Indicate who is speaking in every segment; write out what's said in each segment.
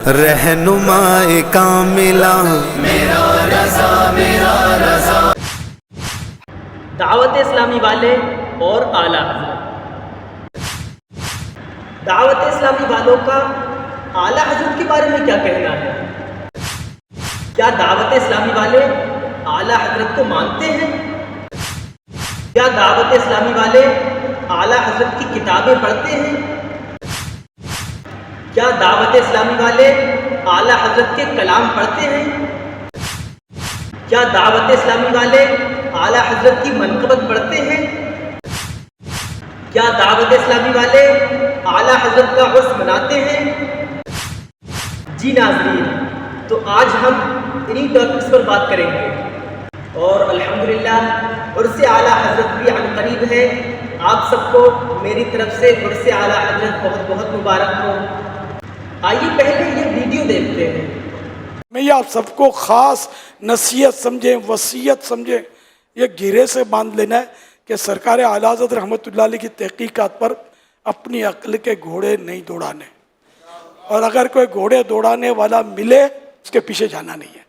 Speaker 1: रहनुमाए कामिला मेरा रज़ा।
Speaker 2: दावत इस्लामी वाले और आला हजरत। दावत इस्लामी वालों का आला हजरत के बारे में क्या कहना है? क्या दावत इस्लामी वाले आला हजरत को मानते हैं? क्या दावत इस्लामी वाले आला हजरत की किताबें पढ़ते हैं? क्या दावत इस्लामी वाले आला हजरत के कलाम पढ़ते हैं? क्या दावत इस्लामी वाले आला हजरत की मनक़बत पढ़ते हैं? क्या दावत इस्लामी वाले आला हजरत का उर्स मनाते हैं? जी नाज़रीन, तो आज हम इन्हीं टॉपिक्स पर बात करेंगे और अल्हम्दुलिल्लाह उर्स आला हजरत भी अनक़रीब है। आप सबको मेरी तरफ से उर्स आला हजरत बहुत बहुत मुबारक हो। आइए पहले ये वीडियो देखते हैं।
Speaker 3: मैं ये आप सबको ख़ास नसीहत समझें, वसीयत समझें, ये घेरे से बांध लेना है कि सरकार आला हज़रत रहमतुल्लाह अलैह की तहक़ीक़ात पर अपनी अक्ल के घोड़े नहीं दौड़ाने, और अगर कोई घोड़े दौड़ाने वाला मिले उसके पीछे जाना नहीं है।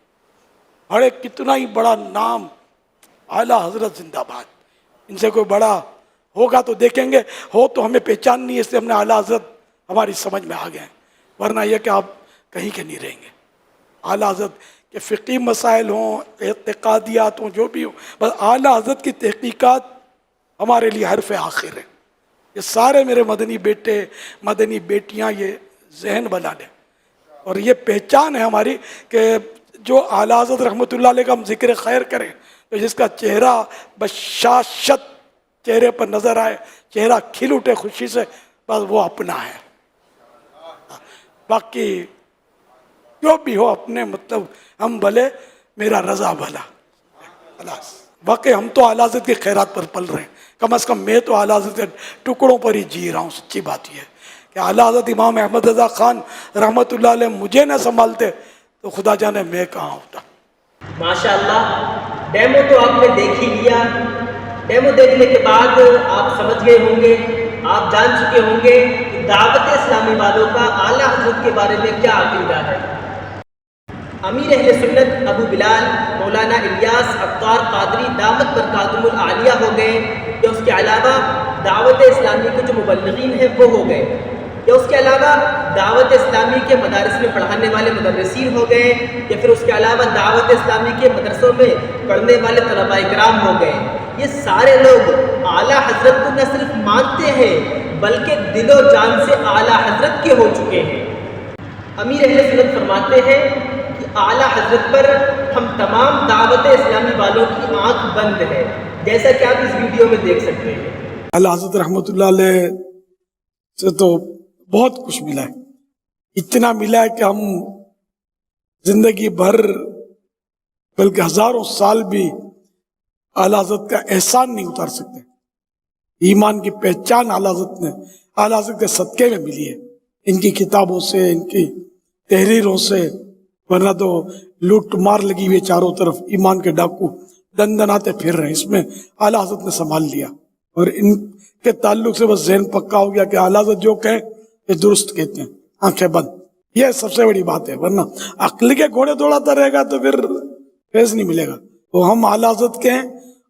Speaker 3: बड़े कितना ही बड़ा नाम आला हज़रत जिंदाबाद, इनसे कोई बड़ा होगा तो देखेंगे, हो तो हमें पहचान नहीं है, इसलिए हमने आला हज़रत हमारी समझ में आ गए हैं, वरना यह कि आप कहीं के नहीं रहेंगे। आला हज़रत के फ़िक़ी मसाइल हों, एतक़ादियात हों, जो भी हो, बस आला हज़रत की तहक़ीक़ात हमारे लिए हर्फ़ आखिर है। ये सारे मेरे मदनी बेटे मदनी बेटियां ये जहन बना लें, और ये पहचान है हमारी कि जो आला हज़रत रहमतुल्लाह अलैह का हम ज़िक्र खैर करें तो जिसका चेहरा बशाशत चेहरे पर नज़र आए, चेहरा खिल उठे खुशी से, बस वो अपना है। बाकी जो भी हो अपने मतलब हम भले मेरा रज़ा भला। बाकी हम तो आला हज़रत के खैरात पर पल रहे हैं, कम से कम मैं तो आला हज़रत के टुकड़ों पर ही जी रहा हूँ। सच्ची बात यह है कि आला हज़रत इमाम अहमद रज़ा ख़ान रहमतुल्लाह अलैह मुझे न संभालते तो खुदा जाने मैं कहाँ होता।
Speaker 2: माशाअल्लाह, डेमो तो आपने देख ही लिया। डेमो देखने के बाद आप समझ गए होंगे, आप जान चुके होंगे कि दावत इस्लामी वालों का आला हज़रत के बारे में क्या अक़ीदा है। अमीर अहले सुन्नत अबू बिलाल मौलाना इलियास अत्तार क़ादरी दामत बरकातुहुल आलिया हो गए, या उसके अलावा दावत इस्लामी के जो मुबल्लिगीन हैं वो हो गए, या उसके अलावा दावत इस्लामी के मदारस में पढ़ाने वाले मुदर्रिसीन हो गए, या फिर उसके अलावा दावत इस्लामी के मदरसों में पढ़ने वाले तलबा इकराम हो गए। ये सारे लोग आला हज़रत को न सिर्फ मानते हैं बल्कि दिलो जान से आला हज़रत के हो चुके हैं। अमीर अहले सुन्नत फरमाते हैं कि आला हज़रत पर हम तमाम दावत इस्लामी वालों की आंख बंद है, जैसा कि आप इस वीडियो में देख सकते हैं।
Speaker 3: आला हज़रत रहमतुल्लाह अलैह से तो बहुत कुछ मिला है, इतना मिला है कि हम जिंदगी भर बल्कि हजारों साल भी आला हज़रत का एहसान नहीं उतार सकते। ईमान की पहचान आला हज़रत ने आला हज़रत के सदक़े में मिली है, इनकी किताबों से, इनकी तहरीरों से, वरना तो लूट मार लगी हुई चारों तरफ, ईमान के डाकू दंदनाते फिर रहे हैं, इसमें आला हज़रत ने संभाल लिया, और इनके ताल्लुक से बस ज़हन पक्का हो गया कि आला हज़रत जो कहे ये दुरुस्त कहते हैं, आंखें बंद। यह सबसे बड़ी बात है, वरना अक्ल के घोड़े दौड़ाता रहेगा तो फिर फैज़ नहीं मिलेगा। तो हम आला हज़रत के हैं,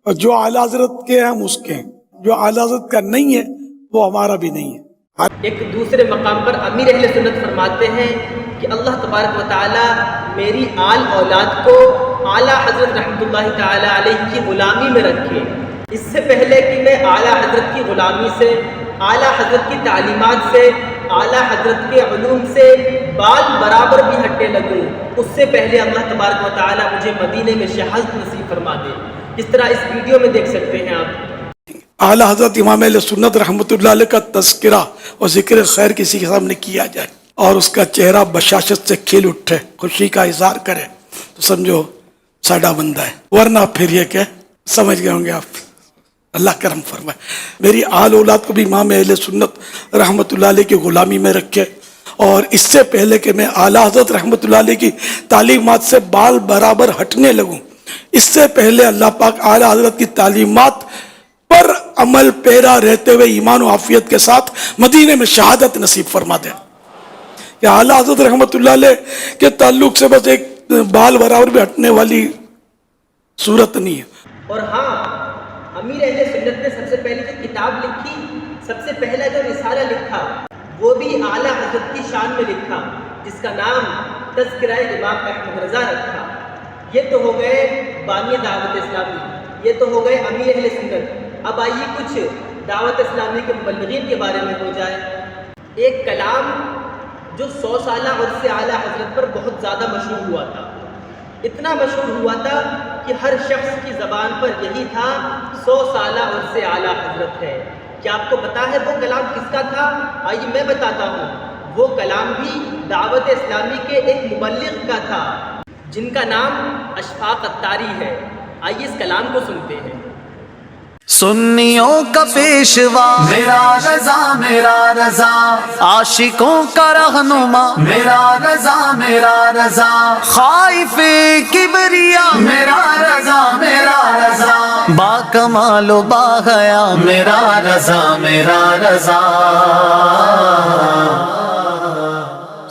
Speaker 3: और जो आला हज़रत के हैं हम उसके हैं, जो आला हज़रत का नहीं है वो हमारा भी नहीं है।
Speaker 2: एक दूसरे मकाम पर अमीर अहले सुन्नत फरमाते हैं कि अल्लाह तबारक व तआला मेरी आल औलाद को आला हज़रत रहमतुल्लाहि तआला अलैह की ग़ुलामी में रखे। इससे पहले कि मैं आला हज़रत की ग़ुलामी से, आला हज़रत की तालीमात से, आला हज़रत के उलूम से बाल बराबर भी हटने लगूँ, उससे पहले अल्लाह तबारक व तआला मुझे मदीने में शहादत नसीब फरमा दे। जिस तरह इस वीडियो में देख सकते हैं आप।
Speaker 3: आला हज़रत इमाम अहले सुन्नत रहमतुल्लाह अलैह का तज़किरा और ज़िक्र खैर किसी के सामने किया जाए और उसका चेहरा बशाशत से खिल उठे, खुशी का इज़हार करे, तो समझो साडा बंदा है, वरना फिर ये क्या समझ गए होंगे आप। अल्लाह करम फरमाए, मेरी आल औलाद को भी इमाम अहले सुन्नत रहमतुल्लाह अलैह की ग़ुलामी में रखे, और इससे पहले कि मैं आला हज़रत रहमतुल्लाह अलैह की तालीमात से बाल बराबर हटने लगूँ, इससे पहले अल्लाह पाक आला हज़रत की तालीमात पर अमल पैरा रहते हुए ईमान और आफियत के साथ मदीने में शहादत नसीब फरमा दे। کہ اعلیٰ حضرت رحمت اللہ علیہ کے تعلق سے بس ایک بال برابر بھی ہٹنے والی صورت نہیں ہے.
Speaker 2: اور ہاں، امیر اہل سنت نے سب سے پہلی جو کتاب لکھی، سب سے پہلا جو رسالہ لکھا، وہ بھی اعلیٰ حضرت کی شان میں لکھا، جس کا نام تذکرہ امام احمد رضا رکھا. یہ تو ہو گئے بانی دعوت اسلامی، یہ تو ہو گئے امیر اہل سنت. اب آئیے کچھ دعوت اسلامی کے مبلغین کے بارے میں ہو جائے. ایک کلام جو 100 سالہ عرص اعلیٰ حضرت پر بہت زیادہ مشہور ہوا تھا، اتنا مشہور ہوا تھا کہ ہر شخص کی زبان پر یہی تھا 100 سالہ عرص اعلیٰ حضرت ہے. کیا آپ کو پتا ہے وہ کلام کس کا تھا؟ آئیے میں بتاتا ہوں. وہ کلام بھی دعوت اسلامی کے ایک مبلغ کا تھا، جن کا نام اشفاق اتاری ہے. آئیے اس کلام کو سنتے ہیں.
Speaker 1: سنیوں کا پیشوا میرا رضا عاشقوں کا رہنما میرا رضا خائف کبریا میرا رضا با کمال و با حیا میرا رضا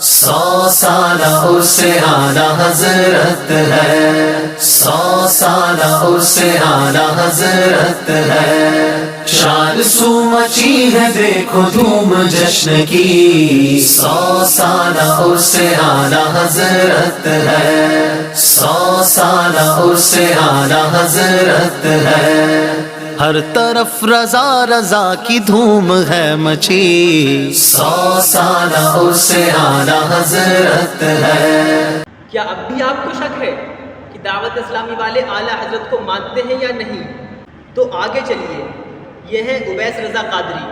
Speaker 1: 100 سالہ عرص اعلیٰ حضرت ہے، 100 سالہ عرص اعلیٰ حضرت ہے. شان سو مچی ہے دیکھو دھوم جشن کی، 100 سالہ عرص اعلیٰ حضرت ہے، 100 سالہ عرص اعلیٰ حضرت ہے. ہر طرف رضا کی دھوم ہے مچی، 100 سالہ عرص اعلیٰ حضرت ہے.
Speaker 2: کیا اب بھی آپ کو شک ہے کہ دعوت اسلامی والے اعلیٰ حضرت کو مانتے ہیں یا نہیں؟ تو آگے چلیے. یہ ہے اویس رضا قادری،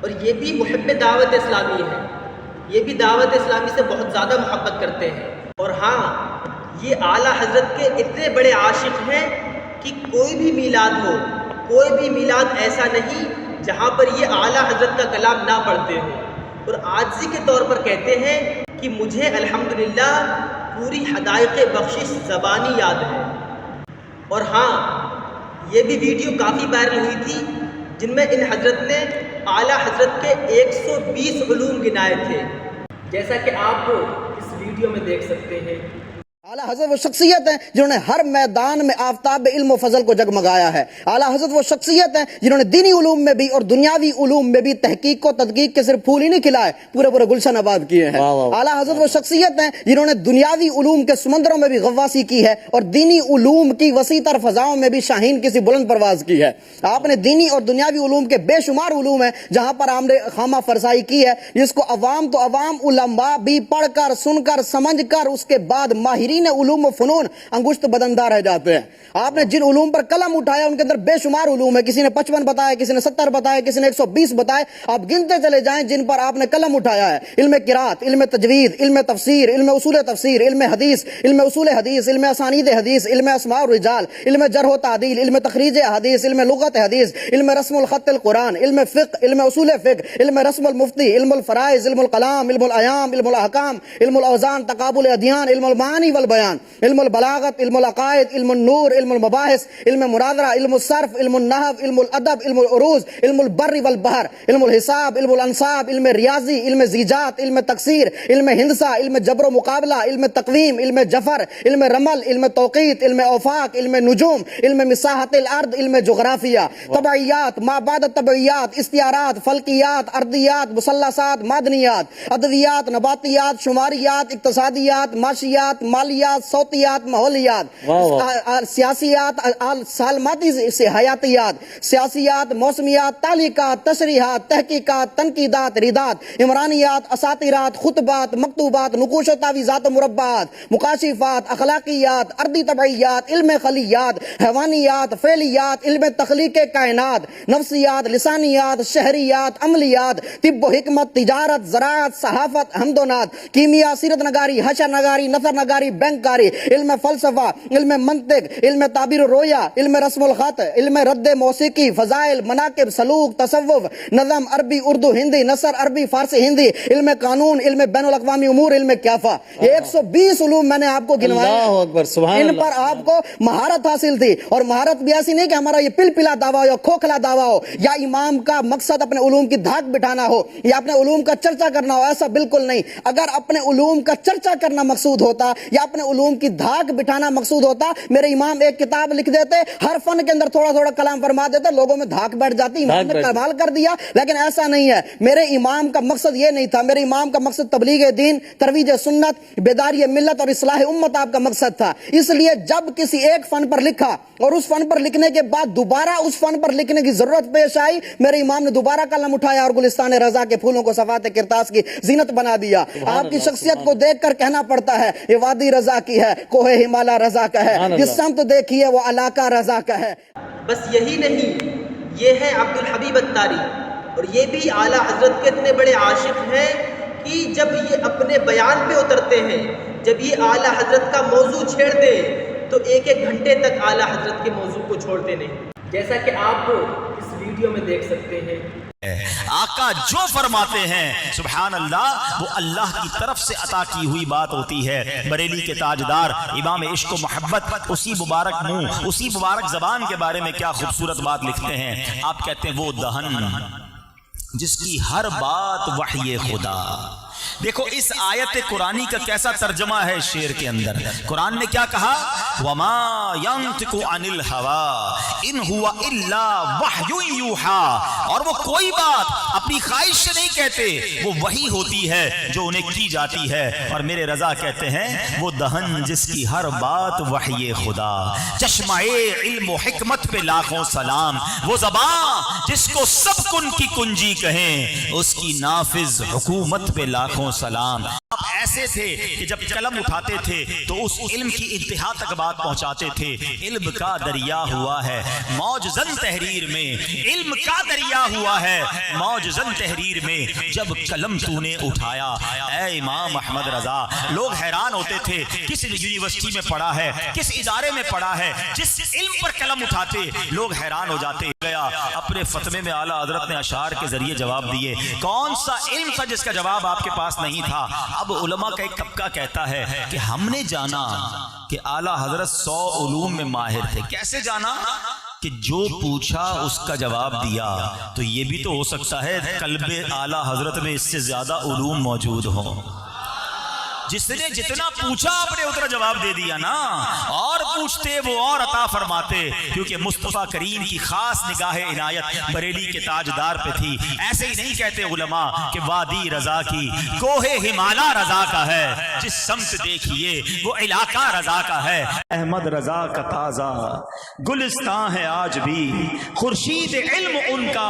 Speaker 2: اور یہ بھی محب دعوت اسلامی ہے. یہ بھی دعوت اسلامی سے بہت زیادہ محبت کرتے ہیں. اور ہاں، یہ اعلیٰ حضرت کے اتنے بڑے عاشق ہیں کہ کوئی بھی میلاد ہو، کوئی بھی میلاد ایسا نہیں جہاں پر یہ اعلیٰ حضرت کا کلام نہ پڑھتے ہوں. اور عاجزی کے طور پر کہتے ہیں کہ مجھے الحمدللہ پوری حدائق بخشش زبانی یاد ہے. اور ہاں، یہ بھی ویڈیو کافی وائرل ہوئی تھی جن میں ان حضرت نے اعلیٰ حضرت کے 120 علوم گنائے تھے، جیسا کہ آپ اس ویڈیو میں دیکھ سکتے ہیں.
Speaker 4: اعلیٰ حضرت وہ شخصیت ہیں جنہوں نے ہر میدان میں آفتاب علم و فضل کو جگمگایا ہے. اعلیٰ حضرت وہ شخصیت ہیں جنہوں نے دینی علوم میں بھی اور دنیاوی علوم میں بھی تحقیق و تدقیق کے صرف پھول ہی نہیں کھلائے، پورے گلشن آباد کیے ہیں. اعلیٰ حضرت وہ شخصیت ہیں جنہوں نے دنیاوی علوم کے سمندروں میں بھی غواصی کی ہے اور دینی علوم کی وسیع تر فضاؤں میں بھی شاہین کی سی بلند پرواز کی ہے. آپ نے دینی اور دنیاوی علوم کے بے شمار علوم ہیں جہاں پر آپ نے خامہ فرسائی کی ہے، جس کو عوام تو عوام، علماء بھی پڑھ کر، سن کر، سمجھ کر، اس کے بعد ماہرین علوم و فنون انگشت بدندار رہ جاتے ہیں. آپ نے جن علوم پر قلم اٹھایا ان کے اندر بے شمار علوم ہے. کسی نے 55 بتایا، کسی نے 70 بتایا، کسی نے 120 بتائے. آپ گنتے چلے جائیں جن پر آپ نے قلم اٹھایا ہے. علم قرات، علم تجوید، علم تفسیر، علم اصول تفسیر، علم حدیث، علم اصول حدیث، علم اسانید حدیث، علم اسماء الرجال، علم جرح و تعدیل، علم تخریج حدیث، علم لغت حدیث، علم رسم الخط القرآن، علم فقہ، علم اصول فقہ، علم رسم المفتی، علم الفرائض، علم الکلام، علم الاحکام، علم الاحکام، علم الاوزان، تقابل ادیان، علم المعانی والبیان، علم البلاغت، علم العقائد، علم النور، علم المباحث، علم مناظرہ، علم الصرف، علم النحو، علم الادب، علم العروض، علم البر والبحر، علم الحساب، علم الانصاب، علم ریاضی، علم زیجات، علم تکسیر، علم ہندسہ، علم جبر و مقابلہ، علم تقویم، علم جفر، علم رمل، علم توقیت، علم اوفاق، علم نجوم، علم مساحت الارض، علم جغرافیہ، طبعیات، ما بعد الطبعیات، استعارات، فلکیات، ارضیات، مثلثات، معدنیات، ادویات، نباتیات، شماریات، اقتصادیات، معاشیات، مالیات، صوتیات، ماحولیات، سیاسیات، سالماتی سے حیاتیات، سیاسیات، موسمیات، تعلیقات، تشریحات، تحقیقات، تنقیدات، ردات، عمرانیات، اساطیرات، خطبات، مکتوبات، نقوش و تعویذات و مربعات، مکاشفات، اخلاقیات، ارضی طبعیات، علم خلیات، حیوانیات، فعلیات، علم تخلیق کائنات، نفسیات، لسانیات، شہریات، عملیات، طب و حکمت، تجارت، زراعت، صحافت، حمد و نعت، کیمیا، سیرت نگاری، حشر نگاری، نثر نگاری، بینک बैंककारी, इल्म फलसफा, इल्म मंतिक, इल्म ताबीर रोया, इल्म रस्मुल खत, इल्म रद्द मौसीकी, फजाइल, मनाकिब, सलूक, तसव्वुफ, नज़म अरबी उर्दू हिंदी, नसर अरबी फारसी हिंदी, इल्म कानून, इल्म बैनुल अक़वामी उमूर, इल्म क्याफा। 120 उलूम मैंने आपको गिनवाए। इन पर आपको महारत हासिल थी, और महारत भी ऐसी नहीं कि हमारा ये पिलपिला दावा हो, खोखला दावा हो, या इमाम का मकसद अपने उलूम की धाक बिठाना हो, या अपने उलूम का चर्चा करना हो, ऐसा बिल्कुल नहीं। अगर अपने उलूम का चर्चा करना मकसूद होता या अपने उलूम की धाक बिठाना मकसूद होता, मेरे इमाम एक किताब लिख देते, हर फन के अंदर थोड़ा थोड़ा कलाम फरमा देते, लोगों में धाक बैठ जाती, इमाम ने कमाल कर दिया। लेकिन ऐसा नहीं है, मेरे इमाम का मकसद ये नहीं था। मेरे इमाम का मकसद तबलीग दीन, तरवीज सुन्नत, बेदारी मिल्लत और इस्लाह उम्मत आपका मकसद था। इसलिए जब किसी एक फन पर लिखा और उस फन पर लिखने के बाद दोबारा उस फन पर लिखने की जरूरत पेश आई, मेरे इमाम ने दोबारा कलम उठाया और गुलिस्तान रजा के फूलों को सफात किरतास की जीनत बना दिया। आपकी शख्सियत को देखकर कहना पड़ता है ये वादी रजा की है, कोहे हिमालय रजा का है, जिस समत देखिए वो इलाका रजा का है।
Speaker 2: बस यही नहीं, ये है अब्दुल हबीब अत्तारी, और ये भी आला हजरत के इतने बड़े आशिक हैं कि जब ये अपने बयान पे उतरते हैं, जब ये आला हजरत का मौजू छेड़ दे तो एक एक घंटे तक आला हजरत के मौजू को छोड़ते नहीं, जैसा कि आप इस वीडियो में देख सकते हैं।
Speaker 5: आका जो फरमाते हैं सुभान अल्लाह, वो अल्लाह की तरफ से अता की हुई बात होती है। बरेली के ताजदार इमाम इश्क व मोहब्बत उसी मुबारक मुंह, उसी मुबारक जबान के बारे में क्या खूबसूरत बात लिखते हैं। आप कहते हैं वो दहन जिसकी हर बात वही खुदा। देखो इस आयत कुरानी का कैसा तर्जमा है शेर के अंदर। कुरान ने क्या कहा, वमा यंतिकु अनिल हवा इन हुआ इल्ला वह्युन यूहा, और वो कोई बात अपनी ख्वाहिश से नहीं कहते, वो वही होती है जो उन्हें की जाती है। और मेरे रजा कहते हैं वो दहन जिसकी हर बात वही खुदा, चश्माए इल्म हिकमत पे लाखों सलाम, वो ज़बान जिसको सब कुन की कुंजी कहें, उसकी नाफिज हुकूमत पे लाखों सलाम। आप ऐसे थे कि जब कलम उठाते थे तो उस इल्म की इंतहा तक बात पहुंचाते थे। इल्म का दरिया हुआ है मौजज़न तहरीर में, इल्म का दरिया हुआ है मौजज़न तहरीर में, जब कलम तूने उठाया ऐ इमाम अहमद रजा। लोग हैरान होते थे किस यूनिवर्सिटी में पढ़ा है, किस इदारे में पढ़ा है, जिस इल्म पर कलम उठाते लोग हैरान हो जाते। गया अपने फतवे में आला हजरत ने अशार के जरिए जवाब दिए। कौन सा इल्म था जिसका जवाब आपके पास नहीं था? अब उलमा का एक तबका कहता है कि हमने जाना कि आला हजरत 100 उलूम में माहिर थे। कैसे जाना? कि जो पूछा उसका जवाब दिया। तो ये भी तो हो सकता है कल्बे आला हजरत में इससे ज्यादा उलूम मौजूद हो। जिसने जितना पूछा आपने उतना जवाब दे दिया ना, और पूछते वो और अता फरमाते, क्योंकि मुस्तफा करीम की खास निगाह इनायत बरेली के ताजदार पे थी। ऐसे ही नहीं कहते उलमा कि वादी रजा की कोहे हिमालय रजा का है, जिस समत देखिए वो इलाका रजा का है। अहमद रजा का ताजा गुलिस्तान है आज भी, खुर्शीद इल्म उनका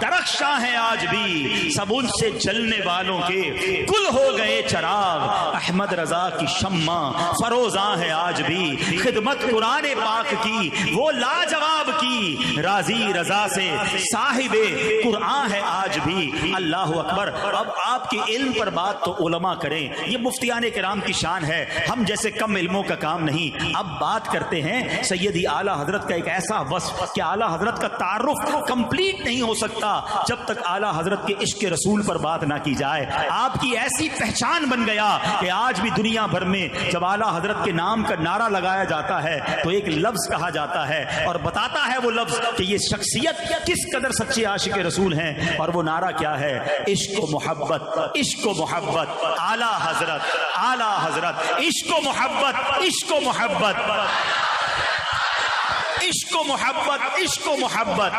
Speaker 5: दरख्शां है आज भी, सब उनसे जलने वालों के कुल हो गए चराग। अहमद रजा की शम्मा फरोजा है आज भी, खिदमत कुरान पाक की वो लाजवाब की, राजी रजा से साहिबे कुरान है आज भी। अल्लाह अकबर। अब आपके इल्म पर बात तो उलमा करें, ये मुफ्तियान किराम की शान है, हम जैसे कम इल्मों का काम नहीं। अब बात करते हैं सैयदी आला हजरत का एक ऐसा वस्फ कि आला हजरत का तारुफ कंप्लीट नहीं हो सकता जब तक आला हजरत के इश्क रसूल पर बात ना की जाए। आपकी ऐसी पहचान बन गया कि आज भी दुनिया भर में जब आला हजरत के नाम का नारा लगाया जाता है तो एक लफ्ज कहा जाता है और बताता है वो लफ्ज कि ये शख्सियत किस कदर सच्चे आशिक रसूल हैं। और वो नारा क्या है? इश्क मोहब्बत, इश्क मोहब्बत, आला हजरत, आला हजरत, इश्क मोहब्बत, इश्क मोहब्बत, इश्क मोहब्बत, इश्क मोहब्बत।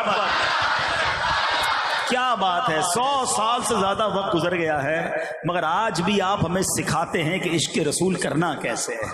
Speaker 5: क्या बात है, 100 साल से ज्यादा वक्त गुजर गया है, मगर आज भी आप हमें सिखाते हैं कि इश्क रसूल करना कैसे है।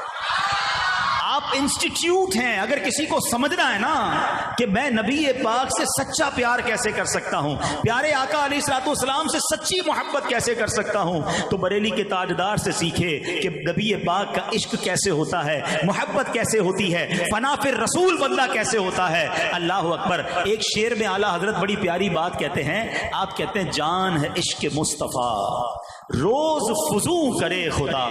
Speaker 5: आप इंस्टीट्यूट हैं। अगर किसी को समझना है ना कि मैं नबी पाक से सच्चा प्यार कैसे कर सकता हूं, प्यारे आका अलैहिस्सलाम से सच्ची मोहब्बत कैसे कर सकता हूं, तो बरेली के ताजदार से सीखे कि नबी पाक का इश्क कैसे होता है, मोहब्बत कैसे होती है, फना फिर रसूल बंदा कैसे होता है। अल्लाह अकबर। एक शेर में आला हजरत बड़ी प्यारी बात कहते हैं। आप कहते हैं जान है इश्क मुस्तफ़ा, روز فضو کرے خدا.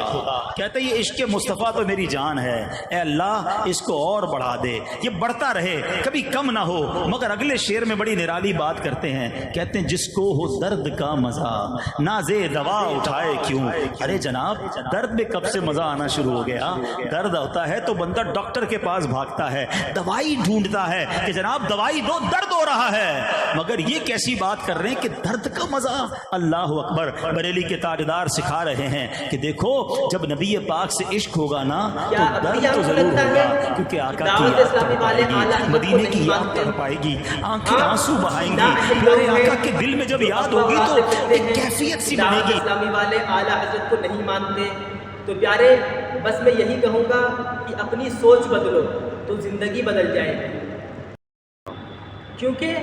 Speaker 5: کہتے یہ عشق مصطفیٰ تو میری جان ہے، اے اللہ اس کو اور بڑھا دے، یہ بڑھتا رہے، کبھی کم نہ ہو. مگر اگلے شعر میں بڑی نرالی بات کرتے ہیں، کہتے ہیں جس کو ہو درد کا مزہ نازے دوا اٹھائے کیوں. ارے جناب درد میں کب سے مزہ آنا شروع ہو گیا؟ درد ہوتا ہے تو بندہ ڈاکٹر کے پاس بھاگتا ہے، دوائی ڈھونڈتا ہے کہ جناب دوائی دو، درد ہو رہا ہے. مگر یہ کیسی بات کر رہے ہیں کہ درد کا مزہ. اللہ اکبر. بریلی کے تاجدار سکھا رہے ہیں کہ دیکھو جب نبی پاک سے عشق ہوگا نا تو درد تو ضرور ہوگا، کیونکہ آقا کی یاد تڑپائے گی، مدینے کی یاد تڑپائے گی، آنکھیں آنسو بہائیں گی. پیارے آقا کے دل میں جب یاد ہوگی تو ایک کیفیت سی بنے گی.
Speaker 2: اسلامی والے اعلیٰ حضرت کو نہیں مانتے تو پیارے بس میں یہی کہوں گا کہ اپنی سوچ بدلو تو زندگی بدل جائے گی، کیونکہ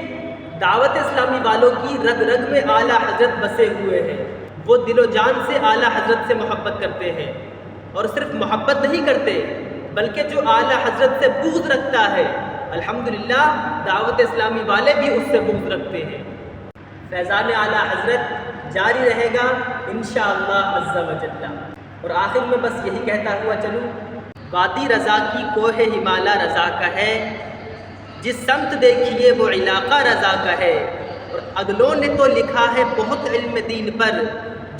Speaker 2: دعوت اسلامی والوں کی رگ رگ میں اعلیٰ حضرت بسے ہوئے ہیں. وہ دل و جان سے اعلیٰ حضرت سے محبت کرتے ہیں، اور صرف محبت نہیں کرتے بلکہ جو اعلیٰ حضرت سے بغض رکھتا ہے الحمدللہ دعوت اسلامی والے بھی اس سے بغض رکھتے ہیں. فیضان اعلیٰ حضرت جاری رہے گا انشاءاللہ عز و جل. اور آخر میں بس یہی کہتا ہوا چلوں، وادی رضا کی کوہ ہمالا رضا کا ہے، جس سمت دیکھیے وہ علاقہ رضا کا ہے. اور اگلوں نے تو لکھا ہے بہت علم دین پر،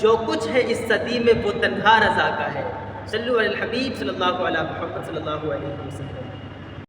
Speaker 2: جو کچھ ہے اس صدی میں وہ تنہا رضا کا ہے. صلو علی الحبیب صلی اللہ علیہ محمد صلی اللہ علیہ وسلم.